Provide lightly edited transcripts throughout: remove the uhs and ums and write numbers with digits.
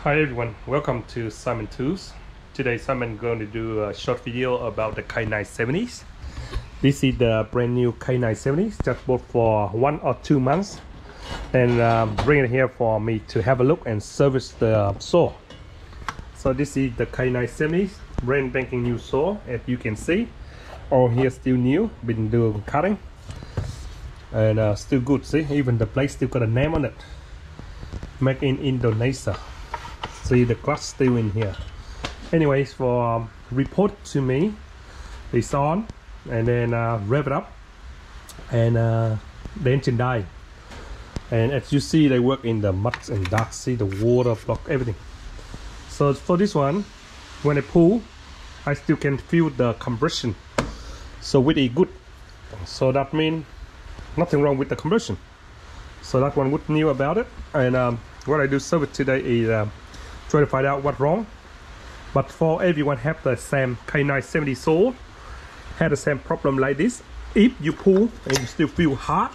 Hi everyone, welcome to Simon Tools. Today Simon going to do a short video about the K970s. This is the brand new K970s, just bought for 1 or 2 months, and bring it here for me to have a look and service the saw. So this is the K970s, brand banking new saw, as you can see. All here still new, been doing cutting, and still good. See, even the blade still got a name on it, made in Indonesia. See the clutch still in here. Anyways, for report to me, it's on, and then rev it up, and the engine died. And as you see, they work in the mud and dust. See the water block everything. So for this one, when I pull, I still can feel the compression. So really good. So that means nothing wrong with the compression. So that one would knew about it. And what I do service today is try to find out what's wrong. But for everyone have the same K970 saw, had the same problem like this. If you pull and you still feel hard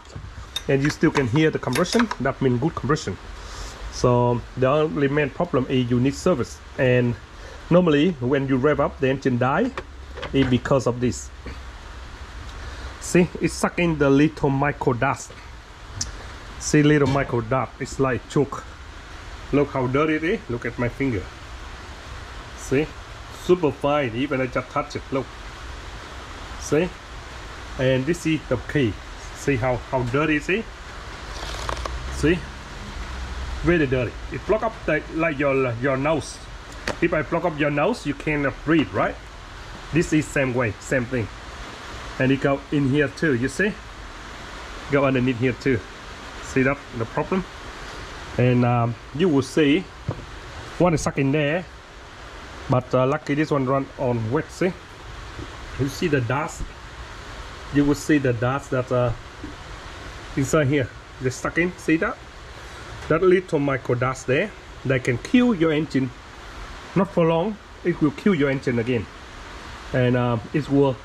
and you still can hear the compression, that means good compression. So the only main problem is you need service. And normally when you rev up, the engine die is because of this. See, it's sucking the little micro dust. See, little micro dust, it's like choke. Look how dirty it is. Look at my finger. See, super fine. Even I just touch it. Look. See, and this is the key. See how dirty it is. See, very dirty. It block up like your nose. If I block up your nose, you cannot breathe, right? This is same way, same thing. And it go in here too. You see, go underneath here too. See that the problem? And you will see one is stuck in there, but lucky this one run on wet. See, you see the dust. You will see the dust that inside here. They're stuck in. See that little micro dust there. They can kill your engine. Not for long. It will kill your engine again, and it will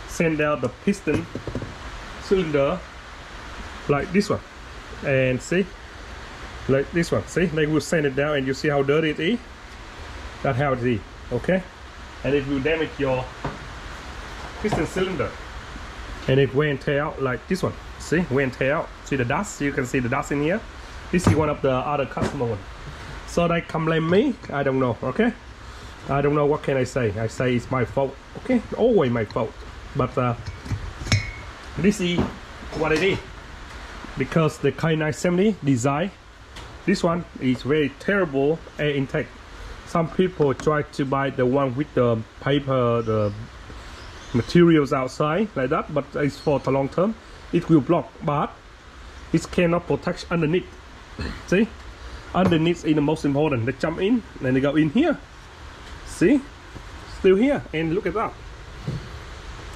send out the piston cylinder like this one. And see, like this one, see, they will send it down, and you see how dirty it is. That's how it is, okay? And it will damage your piston cylinder, and it wear and tear out like this one. See, wear and tear out. See the dust? You can see the dust in here. This is one of the other customer one. So they complain me. I don't know, okay? I don't know, what can I say? I say it's my fault, okay? Always my fault. But this is what it is. Because the K970 design, this one is very terrible air intake. Some people try to buy the one with the paper, the materials outside like that, but it's for the long term. It will block, but it cannot protect underneath. See, underneath is the most important. They jump in and they go in here. See, still here, and look at that.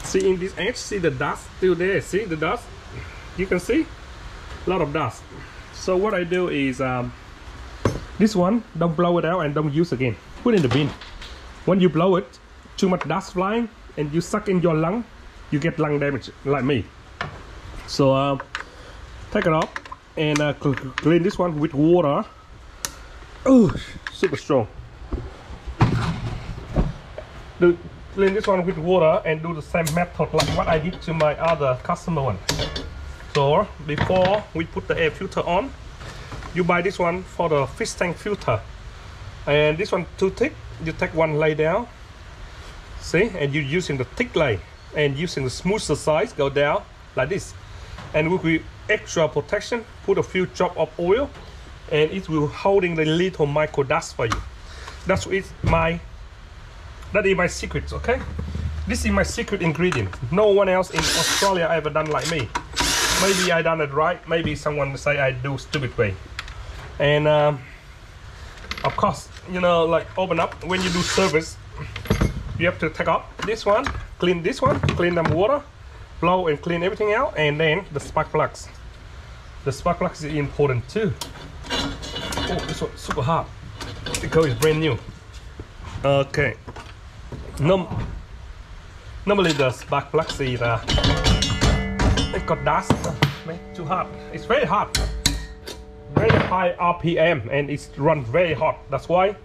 See, in this edge, see the dust still there. See the dust, you can see a lot of dust. So what I do is this one, don't blow it out and don't use again. Put in the bin. When you blow it, too much dust flying and you suck in your lung, you get lung damage like me. So take it off and clean this one with water. Oh, super strong. Clean this one with water and do the same method like what I did to my other customer one. So before we put the air filter on, you buy this one for the fish tank filter, and this one too thick, you take one lay down, see, and you're using the thick lay and using the smoother size, go down like this, and with extra protection, put a few drop of oil, and it will holding the little micro dust for you. That is my secret, okay? This is my secret ingredient. No one else in Australia ever done like me. Maybe I done it right, maybe someone say I do stupid way. And of course, you know, like open up, when you do service, you have to take off this one, clean this one, clean them water, blow and clean everything out, and then the spark plugs. The spark plugs is important too. Oh, this one super hard because it's brand new. Okay. Normally the spark plugs is it got dust, too hot. It's very hot. very high RPM and it's run very hot. That's why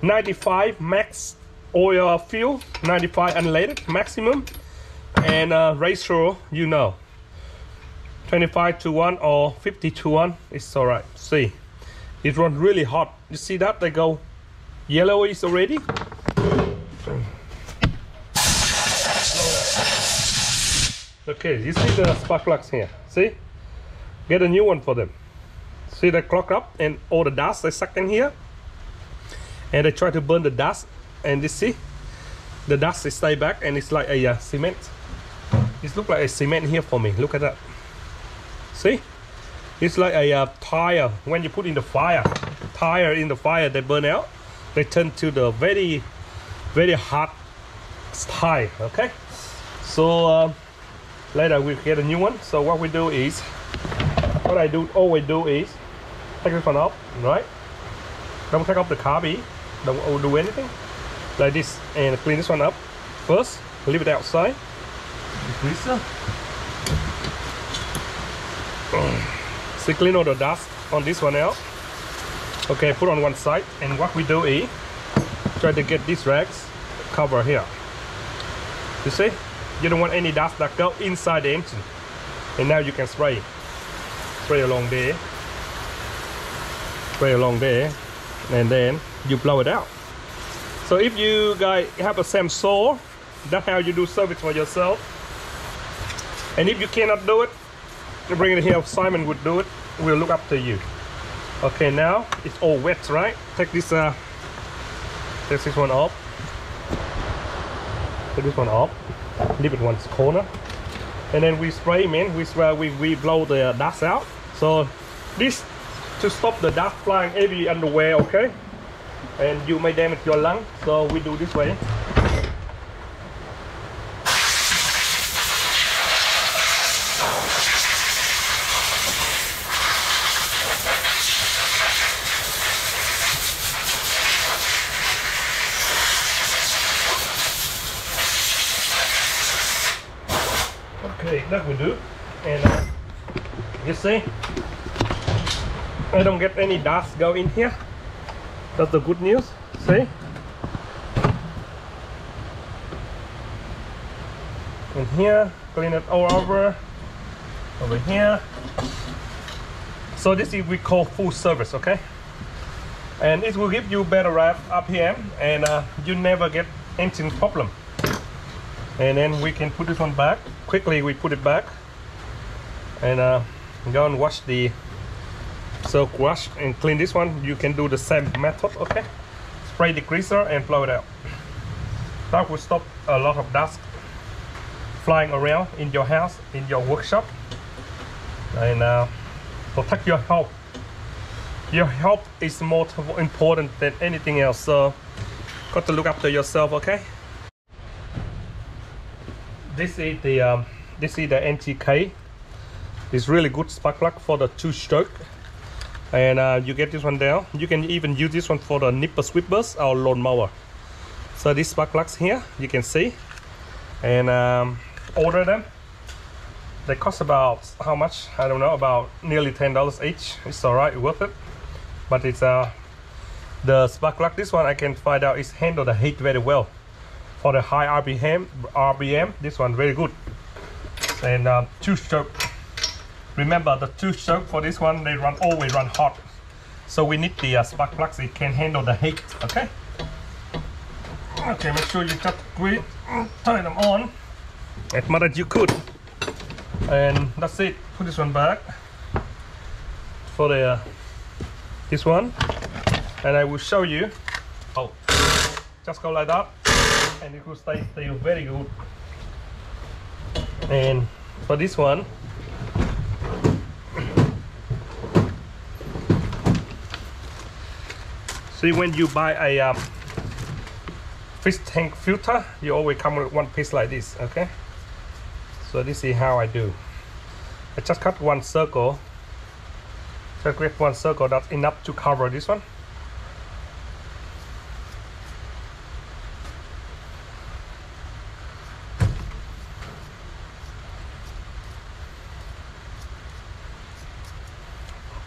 95 max oil fuel, 95 unleaded maximum, and ratio, you know, 25:1 or 50:1 is all right. See, it runs really hot. You see that they go yellowish already. Okay, you see the spark plugs here. See, get a new one for them. See, they clog up and all the dust they suck in here, and they try to burn the dust, and you see the dust is stay back, and it's like a cement. It looks like a cement here for me. Look at that. See, it's like a tire. When you put in the fire, tire in the fire, they burn out. They turn to the very, very hot tire. Okay, so later we get a new one. So what we do is, what I always do is take this one off, right? Don't take off the carby, don't do anything like this, and clean this one up first. Leave it outside. Degreaser. So clean all the dust on this one out. Okay, put on one side, and what we do is try to get these rags cover here. You see, you don't want any dust that go inside the engine. And now you can spray along there, and then you blow it out. So if you guys have a same saw, that's how you do service for yourself. And if you cannot do it, you bring it here. Simon would do it. We'll look up to you. Okay, now it's all wet, right? Take this one off. Take this one off. Leave it one corner, and then we spray, man. We blow the dust out. So this to stop the dust flying every underwear, okay? And you may damage your lung. So we do this way. Okay, that we do, and you see, I don't get any dust go in here. That's the good news. See, and here, clean it all over here. So this is we call full service, okay? And it will give you better RPM, and you never get engine problem. And then we can put this one back. Quickly we put it back, and go and wash the silk wash and clean this one. You can do the same method, okay? Spray the degreaser and blow it out. That will stop a lot of dust flying around in your house, in your workshop, and protect your health. Your health is more important than anything else, so got to look after yourself, okay? This is the NTK. It's really good spark plug for the 2-stroke, and you get this one down. You can even use this one for the nipper sweepers or lawn mower. So these spark plugs here, you can see, and order them. They cost about how much? I don't know, about nearly $10 each. It's alright, worth it. But it's the spark plug. This one I can find out is handle the heat very well. For the high RPM, this one very good. And 2-stroke. Remember the 2-stroke for this one, they always run hot. So we need the spark plugs. It can handle the heat. Okay. Okay, make sure you just turn them on as much as you could. And that's it. Put this one back for the this one, and I will show you. Oh, just go like that. And it will stay still very good. And for this one, see, when you buy a fish tank filter, you always come with one piece like this, okay? So this is how I do. I just cut one circle. Just get one circle, that's enough to cover this one.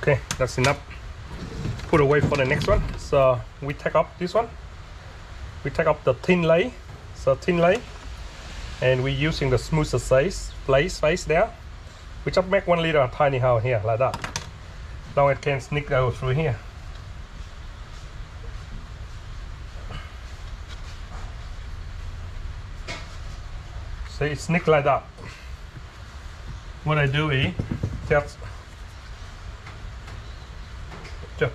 Okay. That's enough. Put away for the next one. So we take up this one. We take up the thin lay. So thin lay, and we're using the smoother size space there. We just make 1 little tiny hole here like that. Now it can sneak out through here. So it sneak like that. What I do is just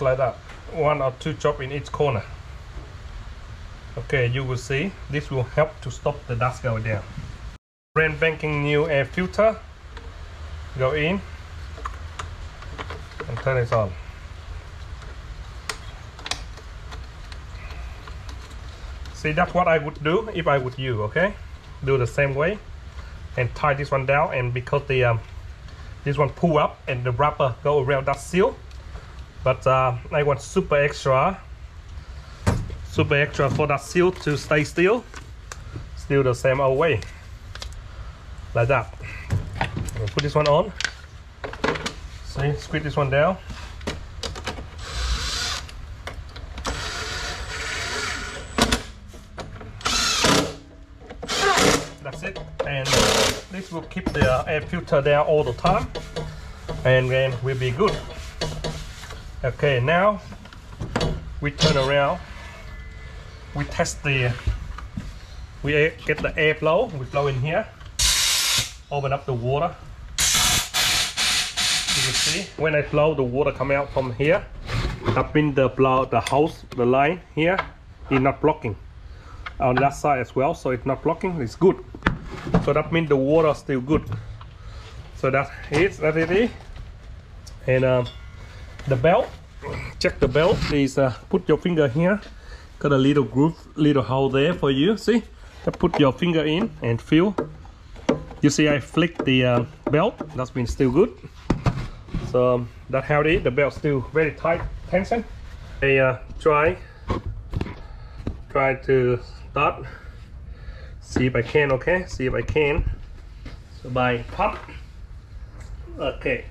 like that, 1 or 2 chop in each corner. Okay, you will see this will help to stop the dust going down. Brand banking new air filter. Go in and turn it on. See, that's what I would do if I would you. Okay, do the same way and tie this one down. And because the this one pull up and the wrapper go around that seal, but I want super extra for that seal to stay still the same old way, like that. I'll put this one on. See, squeeze this one down. That's it, and this will keep the air filter down all the time, and then we'll be good. Okay, now we turn around. We test the. We get the air flow. We blow in here. Open up the water. You can see when I blow, the water come out from here. That means the hose, the line here, is not blocking. On that side as well, so it's not blocking. It's good. So that means the water is still good. So that it is. And the belt. Check the belt. Please put your finger here. Got a little groove, little hole there for you. See? Just put your finger in and feel. You see, I flick the belt. That's been still good. So that's how it is. The belt still very tight tension. I try to start. See if I can. Okay. See if I can. So by pop. Okay.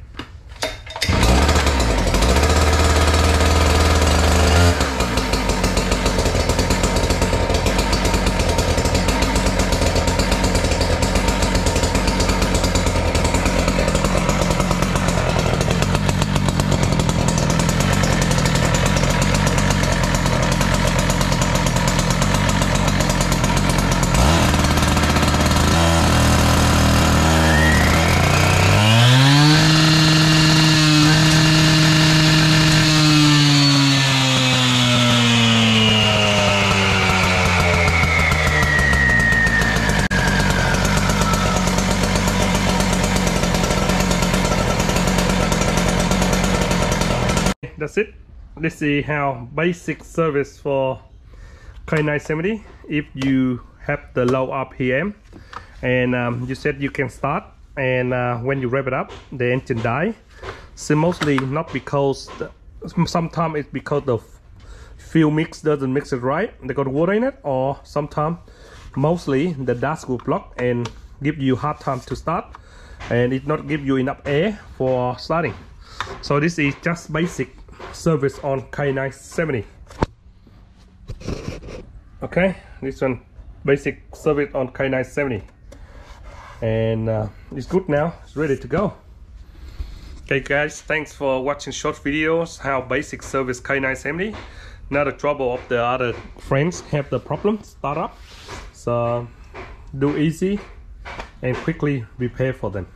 That's it. This is how basic service for K970. If you have the low RPM and you said you can start, and when you rev it up, the engine die. So mostly not because sometimes it's because the fuel mix doesn't mix it right. They got water in it, or sometimes mostly the dust will block and give you hard time to start, and it not give you enough air for starting. So this is just basic service on K970. Okay, this one basic service on K970, and it's good now. It's ready to go. Okay guys, thanks for watching short videos how basic service K970. Now the trouble of the other friends have the problem start up, so do easy and quickly repair for them.